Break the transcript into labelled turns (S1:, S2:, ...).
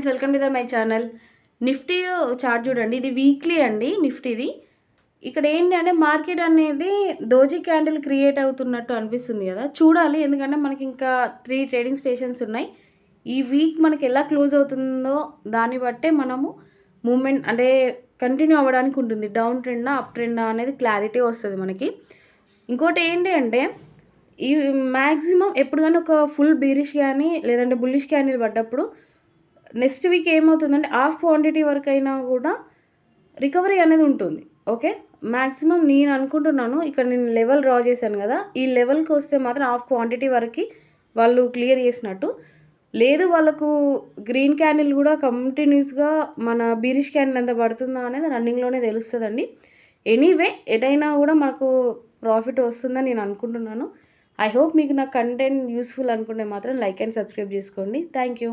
S1: Friends, welcome to my channel. Nifty chart చూడండి. ఇది weekly అండి నిఫ్టీది. ఇక్కడ ఏంటి అంటే మార్కెట్ అనేది దోజీ క్యాండిల్ క్రియేట్ అవుతున్నట్టు అనిపిస్తుంది కదా. చూడాలి, ఎందుకంటే మనకి ఇంకా 3 ట్రేడింగ్ స్టేషన్స్ ఉన్నాయి. ఈ వీక్ మనకి ఎలా క్లోజ్ అవుతుందో దాన్ని బట్టే మనము మూమెంట్ అంటే కంటిన్యూ అవ్వడానికి ఉంటుంది. డౌన్ ట్రెండా అప్ ట్రెండా అనేది క్లారిటీ వస్తుంది మనకి. ఇంకోటి ఏంటి అంటే ఈ మ్యాక్సిమం ఎప్పుడు కానీ ఒక ఫుల్ బీరిష్ కానీ లేదంటే బుల్లిష్ క్యాండిల్ పడ్డప్పుడు నెక్స్ట్ వీక్ ఏమవుతుందంటే హాఫ్ క్వాంటిటీ వరకు అయినా కూడా రికవరీ అనేది ఉంటుంది. ఓకే, మ్యాక్సిమం నేను అనుకుంటున్నాను, ఇక్కడ నేను లెవెల్ డ్రా చేశాను కదా, ఈ లెవెల్కి వస్తే మాత్రం హాఫ్ క్వాంటిటీ వరకు వాళ్ళు క్లియర్ చేసినట్టు. లేదు, వాళ్ళకు గ్రీన్ క్యాండిల్ కూడా కంటిన్యూస్గా మన బీరిష్ క్యాండిల్ ఎంత పడుతుందా అనేది రన్నింగ్లోనే తెలుస్తుందండి. ఎనీవే, ఎటైనా కూడా మనకు ప్రాఫిట్ వస్తుందని నేను అనుకుంటున్నాను. ఐ హోప్ మీకు నా కంటెంట్ యూస్ఫుల్ అనుకుంటే మాత్రం లైక్ అండ్ సబ్స్క్రైబ్ చేసుకోండి. Thank you.